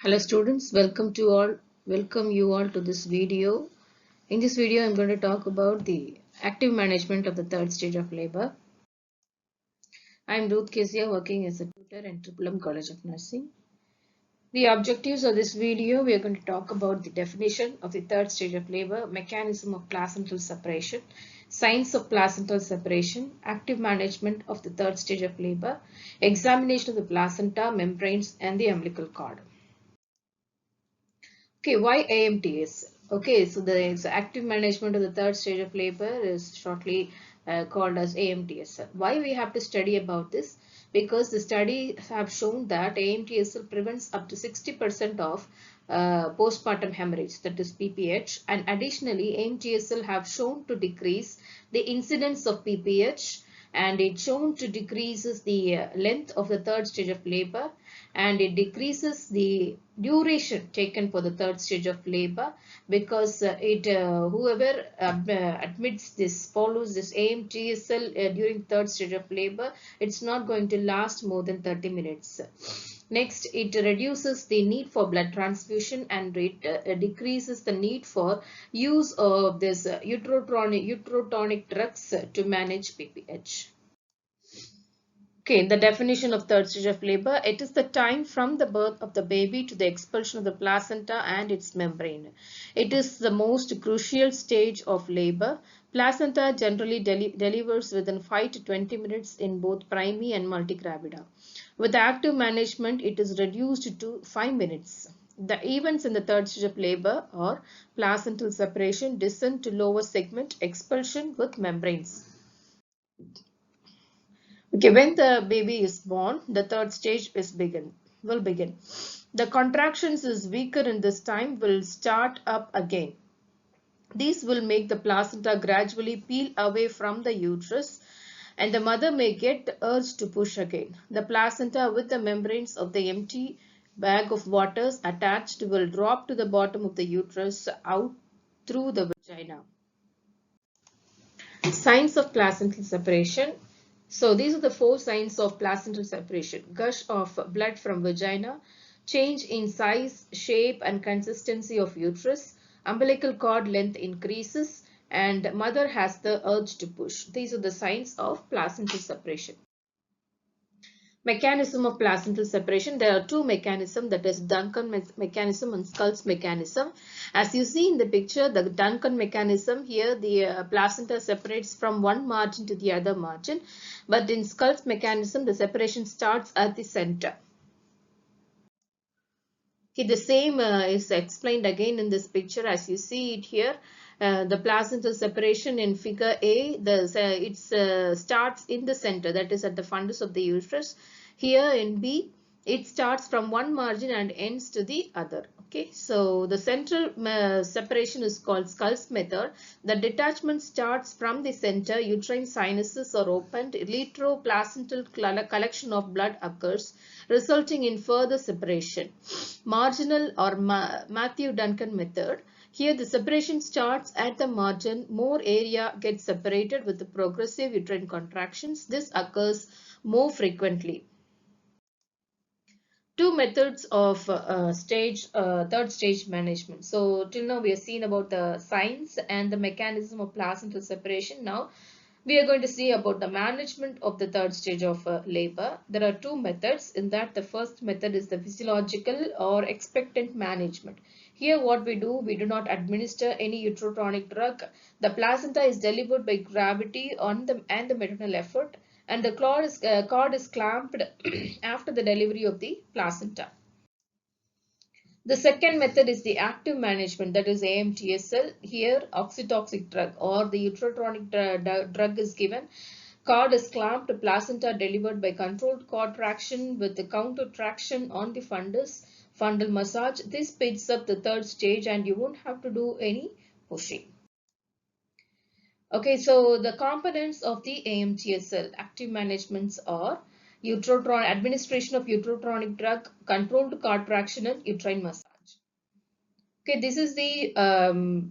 Hello students, welcome you all to this video. In this video, I'm going to talk about the active management of the third stage of labor. I'm Ruth Kezia, working as a tutor in Trippuram College of Nursing. The objectives of this video, we are going to talk about the definition of the third stage of labor, mechanism of placental separation, science of placental separation, active management of the third stage of labor, examination of the placenta, membranes, and the umbilical cord. Okay, why AMTS? Okay, so the active management of the third stage of labor is shortly called as AMTSL. Why we have to study about this? Because the studies have shown that AMTSL prevents up to 60% of postpartum hemorrhage, that is PPH, and additionally AMTSL have shown to decrease the incidence of PPH, and it's shown to decreases the length of the third stage of labor, and it decreases the duration taken for the third stage of labor, because whoever admits this, follows this AMTSL during third stage of labor, it's not going to last more than 30 minutes. Next, it reduces the need for blood transfusion, and it decreases the need for use of this uterotonic drugs to manage PPH. Okay, the definition of third stage of labor, it is the time from the birth of the baby to the expulsion of the placenta and its membrane. It is the most crucial stage of labor. Placenta generally delivers within 5 to 20 minutes in both primi and multigravida. With active management, it is reduced to 5 minutes. The events in the third stage of labor are placental separation, descent to lower segment, expulsion with membranes. Okay, when the baby is born, the third stage will begin. The contractions is weaker in this time will start up again. These will make the placenta gradually peel away from the uterus, and the mother may get the urge to push again. The placenta with the membranes of the empty bag of waters attached will drop to the bottom of the uterus out through the vagina. Signs of placental separation. So these are the 4 signs of placental separation: gush of blood from vagina, change in size, shape and consistency of uterus, umbilical cord length increases, and mother has the urge to push. These are the signs of placental separation. Mechanism of placental separation. There are 2 mechanisms, that is Duncan mechanism and Sculls mechanism. As you see in the picture, the Duncan mechanism, here the placenta separates from one margin to the other margin, but in Sculls mechanism the separation starts at the center. Okay, the same is explained again in this picture as you see it here. The placental separation in figure A, it starts in the center, that is at the fundus of the uterus. Here in B, it starts from one margin and ends to the other. Okay, so the central separation is called Sculls method. The detachment starts from the center, uterine sinuses are opened, retroplacental collection of blood occurs, resulting in further separation. Marginal or Matthew Duncan method. Here the separation starts at the margin, more area gets separated with the progressive uterine contractions. This occurs more frequently. 2 methods of third stage management. So till now we have seen about the science and the mechanism of placental separation. Now we are going to see about the management of the third stage of labor. There are 2 methods. In that, the first method is the physiological or expectant management. Here what we do not administer any uterotonic drug. The placenta is delivered by gravity and the maternal effort, and the cord is clamped after the delivery of the placenta. The second method is the active management, that is AMTSL. Here oxytocic drug or the uterotonic drug is given. Cord is clamped, placenta delivered by controlled cord traction with the counter traction on the fundus, fundal massage. This speeds up the third stage and you won't have to do any pushing. Okay, so the components of the AMTSL active managements are administration of uterotonic drug, controlled cord traction and uterine massage. Okay, this is the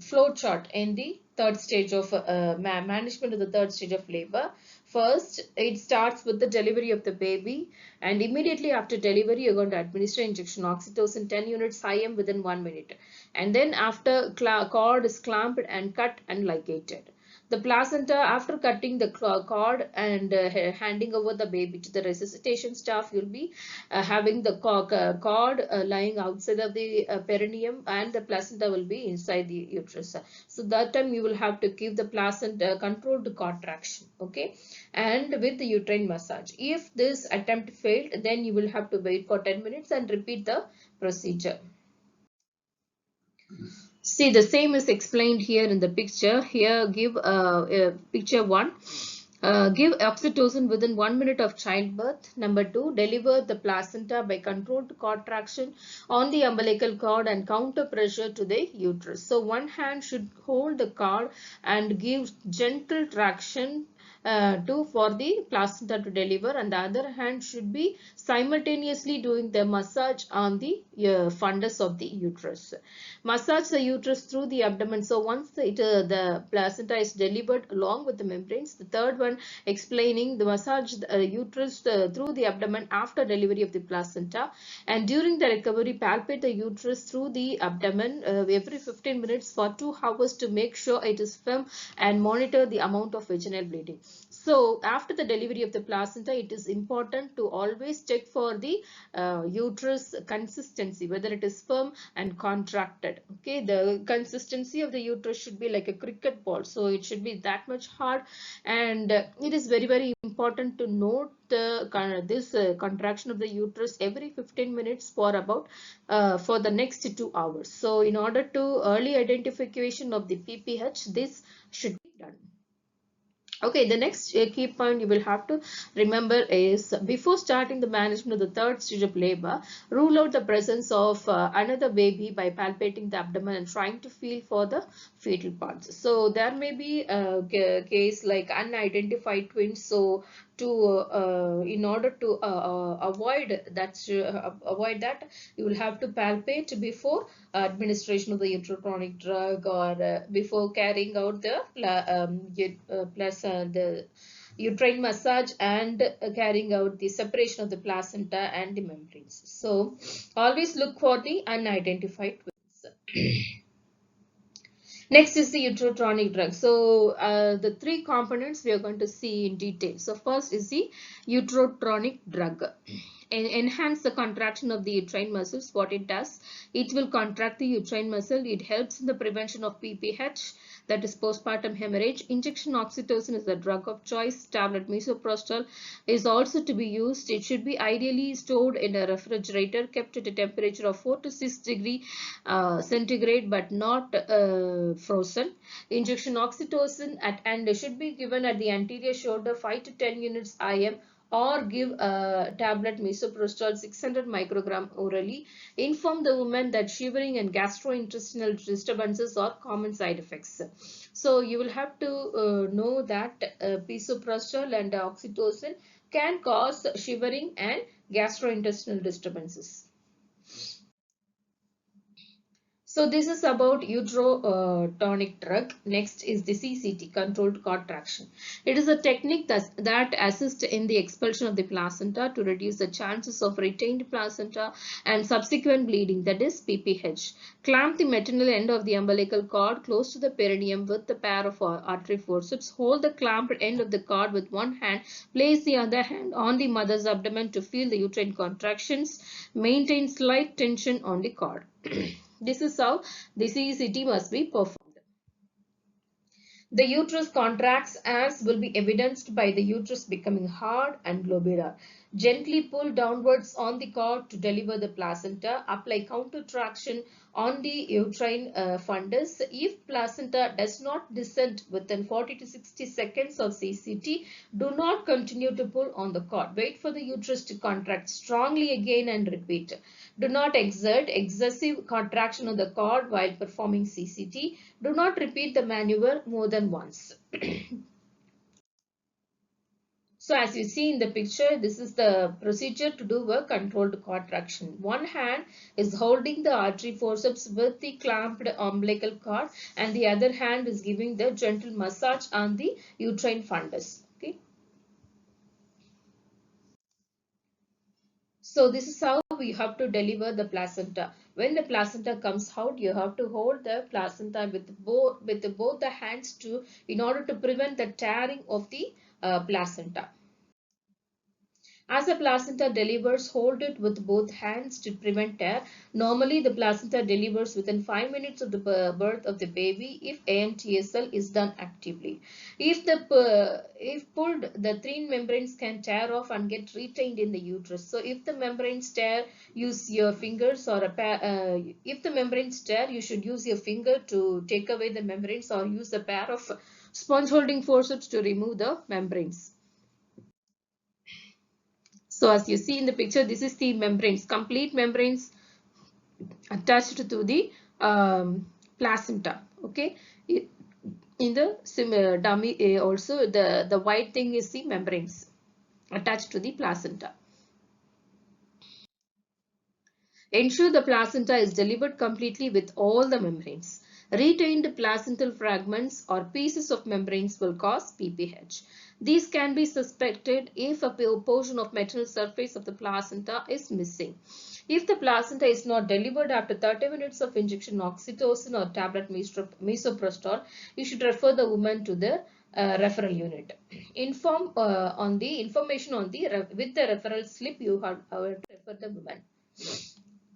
flow chart in the third stage of management of the third stage of labor. First, it starts with the delivery of the baby, and immediately after delivery, you're going to administer injection oxytocin 10 units IM within 1 minute. And then after cord is clamped and cut and ligated. The placenta, after cutting the cord and handing over the baby to the resuscitation staff, you'll be having the cord lying outside of the perineum, and the placenta will be inside the uterus. So that time you will have to give the placenta controlled contraction, okay, and with the uterine massage. If this attempt failed, then you will have to wait for 10 minutes and repeat the procedure. See, the same is explained here in the picture. Here, give picture 1. Give oxytocin within 1 minute of childbirth. Number 2, deliver the placenta by controlled contraction on the umbilical cord and counter pressure to the uterus. So one hand should hold the cord and give gentle traction for the placenta to deliver, and the other hand should be simultaneously doing the massage on the fundus of the uterus. Massage the uterus through the abdomen. So once the placenta is delivered along with the membranes, the third one explaining the massage the uterus through the abdomen after delivery of the placenta, and during the recovery palpate the uterus through the abdomen every 15 minutes for 2 hours to make sure it is firm, and monitor the amount of vaginal bleeding. So after the delivery of the placenta, it is important to always check for the uterus consistency, whether it is firm and contracted. Okay, the consistency of the uterus should be like a cricket ball, so it should be that much hard, and it is very important to note this contraction of the uterus every 15 minutes for about for the next 2 hours. So in order to early identification of the PPH, this should be done. Okay, the next key point you will have to remember is, before starting the management of the third stage of labor, rule out the presence of another baby by palpating the abdomen and trying to feel for the fetal parts. So there may be a case like unidentified twins. So to in order to avoid that, you will have to palpate before administration of the intracranial drug, or before carrying out the the uterine massage, and carrying out the separation of the placenta and the membranes. So always look for the unidentified twins. Next is the uterotonic drug. So the three components we are going to see in detail. So first is the uterotonic drug. Enhance the contraction of the uterine muscles. What it does, it will contract the uterine muscle. It helps in the prevention of PPH, that is postpartum hemorrhage. Injection oxytocin is the drug of choice. Tablet misoprostol is also to be used. It should be ideally stored in a refrigerator, kept at a temperature of 4 to 6 degree centigrade, but not frozen. Injection oxytocin and should be given at the anterior shoulder 5 to 10 units IM, or give a tablet misoprostol 600 microgram orally. Inform the woman that shivering and gastrointestinal disturbances are common side effects. So you will have to know that misoprostol and oxytocin can cause shivering and gastrointestinal disturbances. So this is about uterotonic drug. Next is the CCT, controlled contraction. It is a technique that assists in the expulsion of the placenta to reduce the chances of retained placenta and subsequent bleeding, that is PPH. Clamp the maternal end of the umbilical cord close to the perineum with the pair of artery forceps. Hold the clamped end of the cord with one hand. Place the other hand on the mother's abdomen to feel the uterine contractions. Maintain slight tension on the cord. This is how the CCT must be performed. The uterus contracts as will be evidenced by the uterus becoming hard and globular. Gently pull downwards on the cord to deliver the placenta. Apply counter traction on the uterine fundus. If placenta does not descend within 40 to 60 seconds of CCT, do not continue to pull on the cord. Wait for the uterus to contract strongly again and repeat. Do not exert excessive contraction of the cord while performing CCT. Do not repeat the maneuver more than once. So as you see in the picture, this is the procedure to do a controlled contraction. One hand is holding the artery forceps with the clamped umbilical cord, and the other hand is giving the gentle massage on the uterine fundus. Okay. So this is how we have to deliver the placenta. When the placenta comes out, you have to hold the placenta with both the hands to in order to prevent the tearing of the placenta. As the placenta delivers, hold it with both hands to prevent tear. Normally, the placenta delivers within 5 minutes of the birth of the baby if AMTSL is done actively. If pulled, the three membranes can tear off and get retained in the uterus. So, if the membranes tear, use your fingers or a pair. If the membranes tear, you should use your finger to take away the membranes or use a pair of sponge holding forceps to remove the membranes. So as you see in the picture, this is the membranes, complete membranes attached to the placenta. Okay, in the dummy also the white thing is the membranes attached to the placenta. Ensure the placenta is delivered completely with all the membranes. Retained placental fragments or pieces of membranes will cause PPH. These can be suspected if a portion of maternal surface of the placenta is missing. If the placenta is not delivered after 30 minutes of injection of oxytocin or tablet misoprostol, you should refer the woman to the referral unit. Inform on the information on the with the referral slip you have to refer the woman.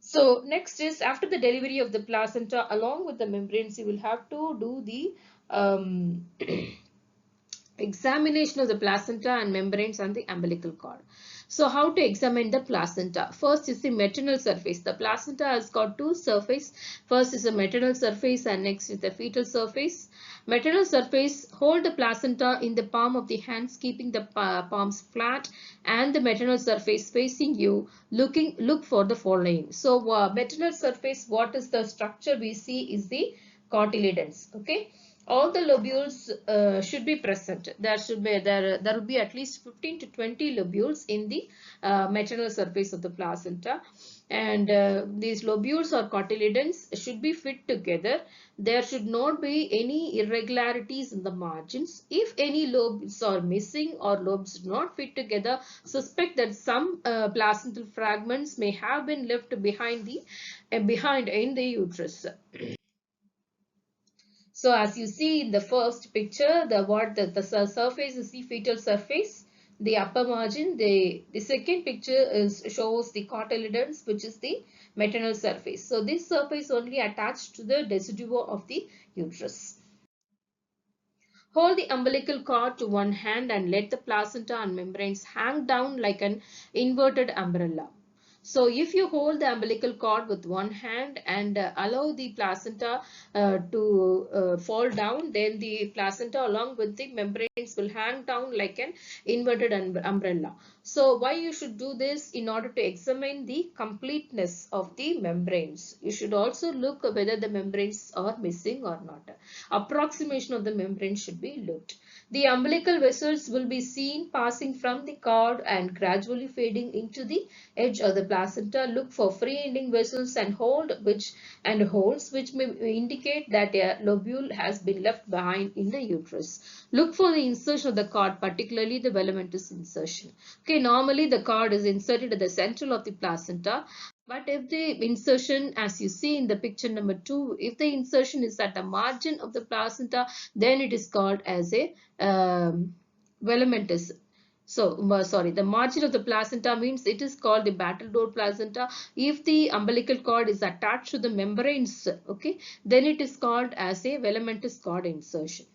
So next is after the delivery of the placenta along with the membranes, you will have to do the examination of the placenta and membranes and the umbilical cord. So how to examine the placenta? First is the maternal surface. The placenta has got two surfaces. First is the maternal surface and next is the fetal surface. Maternal surface, hold the placenta in the palm of the hands, keeping the palms flat and the maternal surface facing you. Look for the following. So maternal surface, what is the structure we see is the cotyledons. Okay. All the lobules should be present. There will be at least 15 to 20 lobules in the maternal surface of the placenta, and these lobules or cotyledons should be fit together. There should not be any irregularities in the margins. If any lobes are missing or lobes do not fit together, suspect that some placental fragments may have been left behind in the uterus. So as you see in the first picture, the surface is the fetal surface, the upper margin. The second picture shows the cotyledons, which is the maternal surface. So this surface only attached to the decidua of the uterus. Hold the umbilical cord to one hand and let the placenta and membranes hang down like an inverted umbrella. So if you hold the umbilical cord with one hand and allow the placenta to fall down, then the placenta along with the membranes will hang down like an inverted umbrella. So why you should do this? In order to examine the completeness of the membranes. You should also look whether the membranes are missing or not. Approximation of the membrane should be looked. The umbilical vessels will be seen passing from the cord and gradually fading into the edge of the placenta. Look for free-ending vessels and holes which may indicate that a lobule has been left behind in the uterus. Look for the insertion of the cord, particularly the velamentous insertion. Okay, normally the cord is inserted at the central of the placenta. But if the insertion, as you see in the picture number 2, if the insertion is at the margin of the placenta, then it is called as a velamentous. So, the margin of the placenta means it is called the battledore placenta. If the umbilical cord is attached to the membranes, okay, then it is called as a velamentous cord insertion.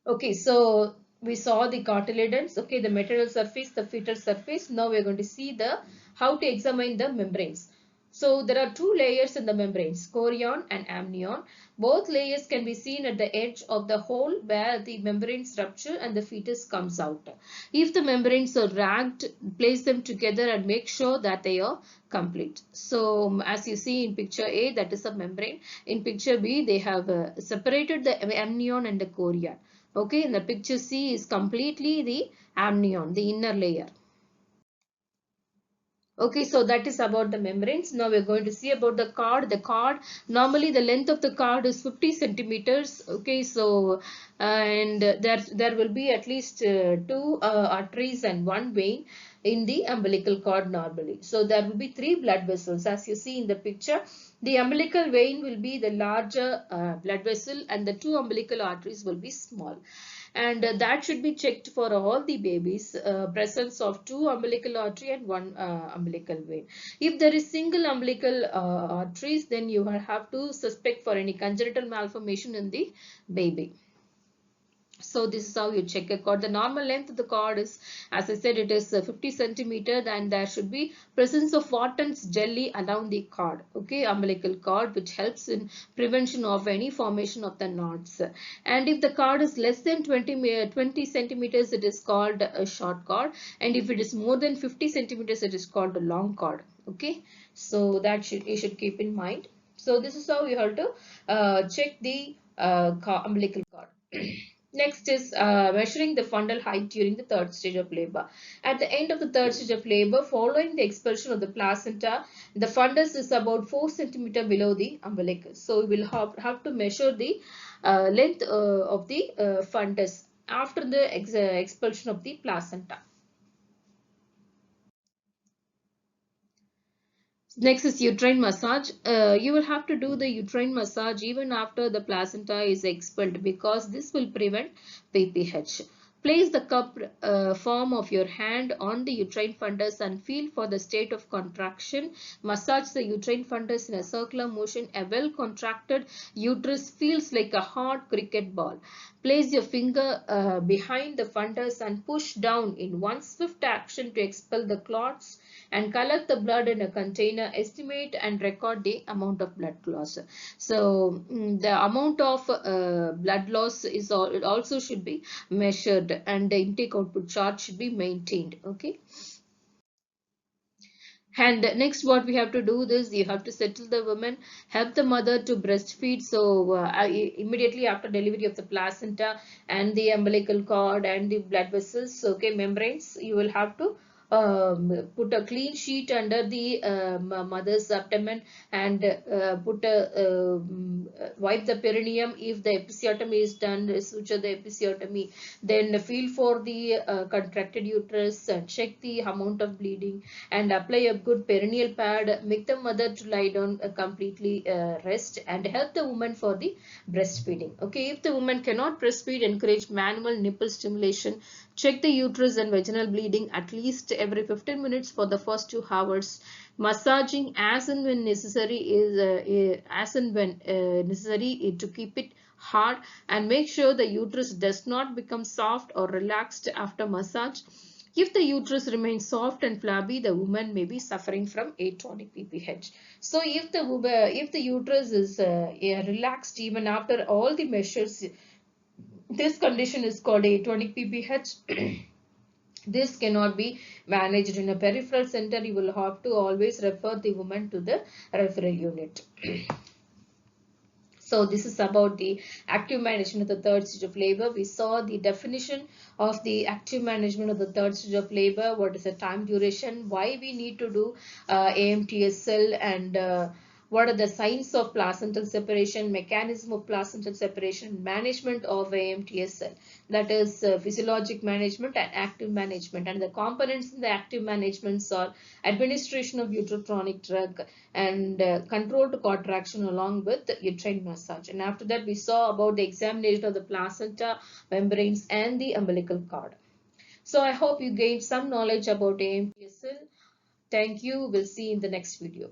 Okay, so we saw the cotyledons, okay, the maternal surface, the fetal surface. Now we are going to see the how to examine the membranes. So there are two layers in the membranes, chorion and amnion. Both layers can be seen at the edge of the hole where the membranes rupture and the fetus comes out. If the membranes are ragged, place them together and make sure that they are complete. So as you see in picture A, that is a membrane. In picture B, they have separated the amnion and the chorion. Okay, in the picture C is completely the amnion, the inner layer. Okay, so that is about the membranes. Now we are going to see about the cord. The cord, normally the length of the cord is 50 centimeters. Okay, so and there will be at least two arteries and one vein. in the umbilical cord normally. So there will be 3 blood vessels as you see in the picture. The umbilical vein will be the larger blood vessel and the 2 umbilical arteries will be small. And that should be checked for all the babies, presence of 2 umbilical artery and 1 umbilical vein. If there is single umbilical arteries, then you will have to suspect for any congenital malformation in the baby. So this is how you check a cord. The normal length of the cord is, as I said, it is 50 centimeter, and there should be presence of Wharton's jelly around the cord, okay, umbilical cord, which helps in prevention of any formation of the knots. And if the cord is less than 20 centimeters, it is called a short cord, and if it is more than 50 centimeters, it is called a long cord. Okay, so that you should keep in mind. So this is how you have to check the umbilical cord. Next is measuring the fundal height during the 3rd stage of labor. At the end of the 3rd stage of labor, following the expulsion of the placenta, the fundus is about 4 centimeter below the umbilicus. So we will have to measure the length of the fundus after the expulsion of the placenta. Next is uterine massage. You will have to do the uterine massage even after the placenta is expelled because this will prevent PPH. Place the cupped form of your hand on the uterine fundus and feel for the state of contraction. Massage the uterine fundus in a circular motion. A well contracted uterus feels like a hard cricket ball. Place your finger behind the fundus and push down in one swift action to expel the clots and collect the blood in a container. Estimate and record the amount of blood loss. So the amount of blood loss is it also should be measured, and the intake output chart should be maintained. Okay. And next, what we have to do is you have to settle the woman, help the mother to breastfeed. So immediately after delivery of the placenta and the umbilical cord and the blood vessels, okay, membranes, you will have to put a clean sheet under the mother's abdomen and wipe the perineum. If the episiotomy is done, suture the episiotomy, then feel for the contracted uterus and check the amount of bleeding and apply a good perineal pad. Make the mother to lie down completely rest and help the woman for the breastfeeding. Okay, if the woman cannot breastfeed, encourage manual nipple stimulation. Check the uterus and vaginal bleeding at least every 15 minutes for the first 2 hours. Massaging as and when necessary to keep it hard, and make sure the uterus does not become soft or relaxed after massage. If the uterus remains soft and flabby, the woman may be suffering from atonic PPH. So if the uterus is relaxed even after all the measures, this condition is called atonic PPH. This cannot be managed in a peripheral center. You will have to always refer the woman to the referral unit. So this is about the active management of the 3rd stage of labor. We saw the definition of the active management of the 3rd stage of labor. What is the time duration? Why we need to do AMTSL, and what are the signs of placental separation, mechanism of placental separation, management of AMTSL, that is physiologic management and active management. And the components in the active management are administration of uterotonic drug and controlled contraction along with uterine massage. And after that, we saw about the examination of the placenta, membranes and the umbilical cord. So I hope you gained some knowledge about AMTSL. Thank you. We'll see you in the next video.